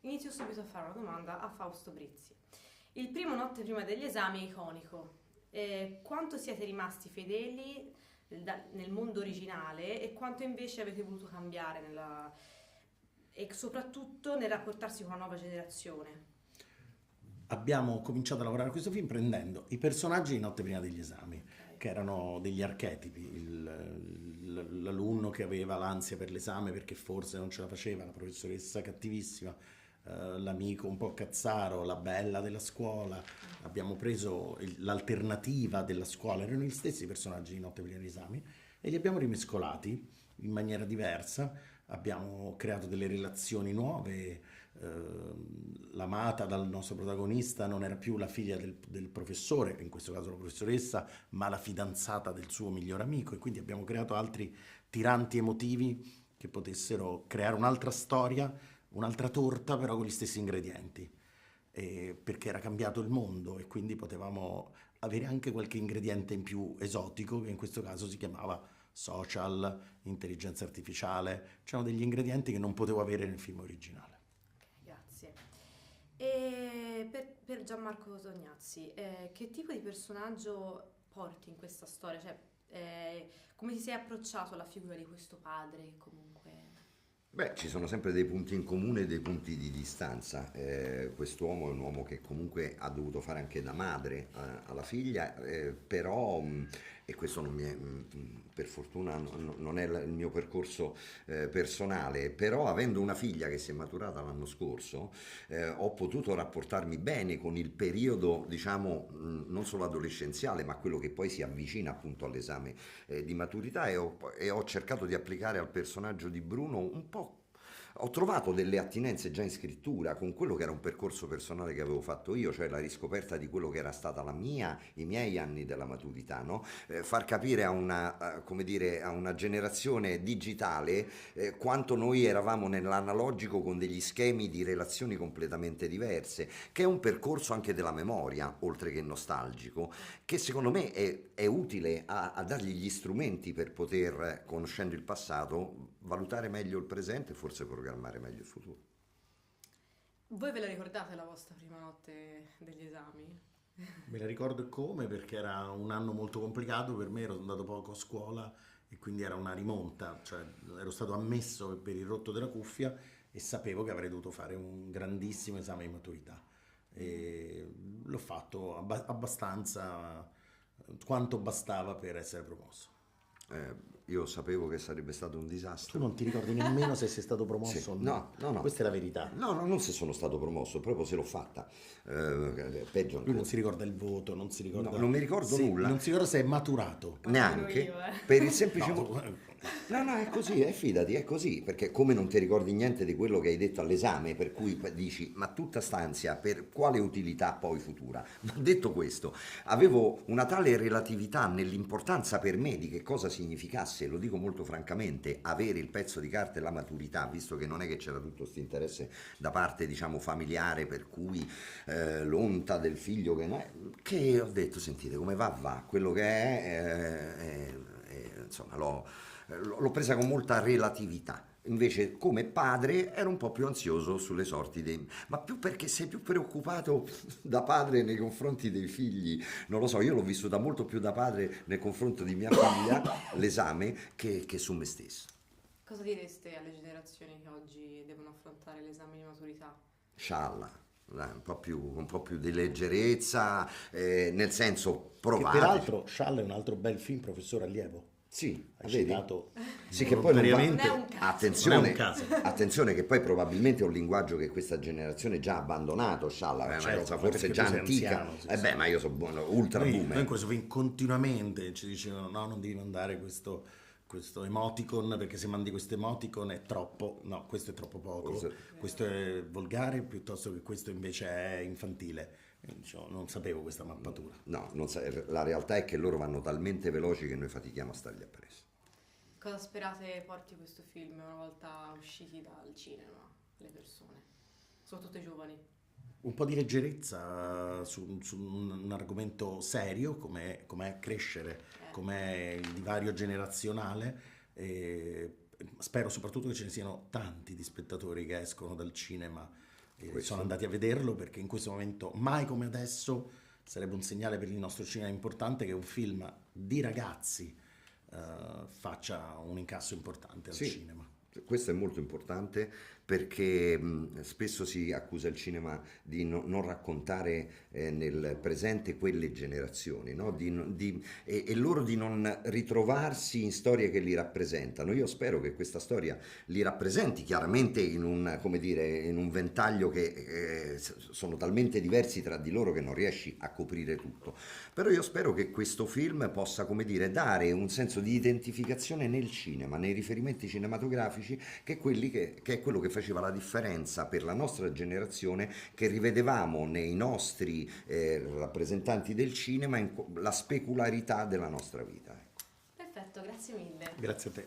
Inizio subito a fare una domanda a Fausto Brizzi. Il primo notte prima degli esami è iconico. Quanto siete rimasti fedeli nel mondo originale e quanto invece avete voluto cambiare e soprattutto nel rapportarsi con la nuova generazione? Abbiamo cominciato a lavorare a questo film prendendo i personaggi di Notte prima degli esami, che Ok. erano degli archetipi, l'alunno che aveva l'ansia per l'esame perché forse non ce la faceva, la professoressa cattivissima, l'amico un po' cazzaro, la bella della scuola. Abbiamo preso l'alternativa della scuola, erano gli stessi personaggi di Notte prima degli esami e li abbiamo rimescolati in maniera diversa. Abbiamo creato delle relazioni nuove. L'amata dal nostro protagonista non era più la figlia del professore, in questo caso la professoressa, ma la fidanzata del suo migliore amico, e quindi abbiamo creato altri tiranti emotivi che potessero creare un'altra storia, un'altra torta, però con gli stessi ingredienti. Perché era cambiato il mondo e quindi potevamo avere anche qualche ingrediente in più esotico, che in questo caso si chiamava social, intelligenza artificiale. C'erano degli ingredienti che non potevo avere nel film originale. Ok, grazie. E per Gianmarco Tognazzi, che tipo di personaggio porti in questa storia? Cioè, come ti sei approcciato alla figura di questo padre che comunque... Beh, ci sono sempre dei punti in comune e dei punti di distanza. Quest'uomo è un uomo che comunque ha dovuto fare anche da madre alla figlia, però, e questo non mi è, per fortuna non è il mio percorso personale, però avendo una figlia che si è maturata l'anno scorso, ho potuto rapportarmi bene con il periodo, diciamo, non solo adolescenziale, ma quello che poi si avvicina appunto all'esame di maturità e ho cercato di applicare al personaggio di Bruno un po'. Ho trovato delle attinenze già in scrittura con quello che era un percorso personale che avevo fatto io, cioè la riscoperta di quello che era stata i miei anni della maturità, no? Far capire come dire, a una generazione digitale quanto noi eravamo nell'analogico con degli schemi di relazioni completamente diverse, che è un percorso anche della memoria, oltre che nostalgico, che secondo me è utile a dargli gli strumenti per poter, conoscendo il passato, valutare meglio il presente e forse programmare meglio il futuro. Voi ve la ricordate la vostra prima notte degli esami? Me la ricordo come perché era un anno molto complicato per me, ero andato poco a scuola e quindi era una rimonta, cioè ero stato ammesso per il rotto della cuffia e sapevo che avrei dovuto fare un grandissimo esame di maturità. E l'ho fatto abbastanza, quanto bastava per essere promosso. Io sapevo che sarebbe stato un Tu disastro. non ti ricordi nemmeno se sei stato Sì, promosso o no. no, no, no. Questa è la verità. No, no, non se sono stato promosso, proprio se l'ho fatta. Peggio Lui non ancora. si ricorda il voto, non si No, ricorda non mi ricordo non nulla. si ricorda se è maturato. Nemmeno io, Neanche eh. per il semplice No, No, no, è così, fidati, è così, perché come non ti ricordi niente di quello che hai detto all'esame, per cui dici, ma tutta stanzia per quale utilità poi futura? Ma detto questo, avevo una tale relatività nell'importanza per me di che cosa significasse, lo dico molto francamente, avere il pezzo di carta e la maturità, visto che non è che c'era tutto questo interesse da parte, diciamo, familiare, per cui l'onta del figlio che ho detto, sentite, come va, quello che insomma, l'ho presa con molta relatività. Invece, come padre, ero un po' più ansioso sulle sorti dei... Ma più perché sei più preoccupato da padre nei confronti dei figli. Non lo so, io l'ho vissuta molto più da padre nei confronti di mia figlia, l'esame, che su me stesso. Cosa direste alle generazioni che oggi devono affrontare l'esame di maturità? Scialla, dai, un po' più di leggerezza, nel senso che provate. peraltro Scialla è un altro bel film, Professor Allievo. Sì, Hai vedi? citato Sì, che poi non va... Non è volontariamente. un caso. Non è un Attenzione, caso. attenzione che poi probabilmente è un linguaggio che questa generazione già ha abbandonato, scialla, è una Certo, cosa ma forse perché già tu sei antica. anziano, sì, Eh sì. beh, ma io sono buono, ultra Noi in boomer. questo film continuamente ci dicevano no, non devi mandare questo emoticon perché se mandi questo emoticon è troppo, no, questo è troppo poco, Forse- questo è volgare piuttosto che questo invece è infantile. E dicevo, non sapevo questa mappatura. No, la realtà è che loro vanno talmente veloci che noi fatichiamo a stargli appresso. Cosa sperate porti questo film una volta usciti dal cinema, le persone, soprattutto i giovani? Un po' di leggerezza su un argomento serio com'è crescere, com'è il divario generazionale. E spero soprattutto che ce ne siano tanti di spettatori che escono dal cinema e Questo. sono andati a vederlo, perché in questo momento, mai come adesso, sarebbe un segnale per il nostro cinema importante che un film di ragazzi faccia un incasso importante al Sì. cinema. Questo è molto importante, perché spesso si accusa il cinema di non raccontare nel presente quelle generazioni, no? E loro di non ritrovarsi in storie che li rappresentano. Io spero che questa storia li rappresenti chiaramente in un, come dire, in un ventaglio che sono talmente diversi tra di loro che non riesci a coprire tutto. Però io spero che questo film possa, come dire, dare un senso di identificazione nel cinema, nei riferimenti cinematografici, che è quello che faceva la differenza per la nostra generazione, che rivedevamo nei nostri rappresentanti del cinema la specularità della nostra vita. Perfetto, grazie mille. Grazie a te.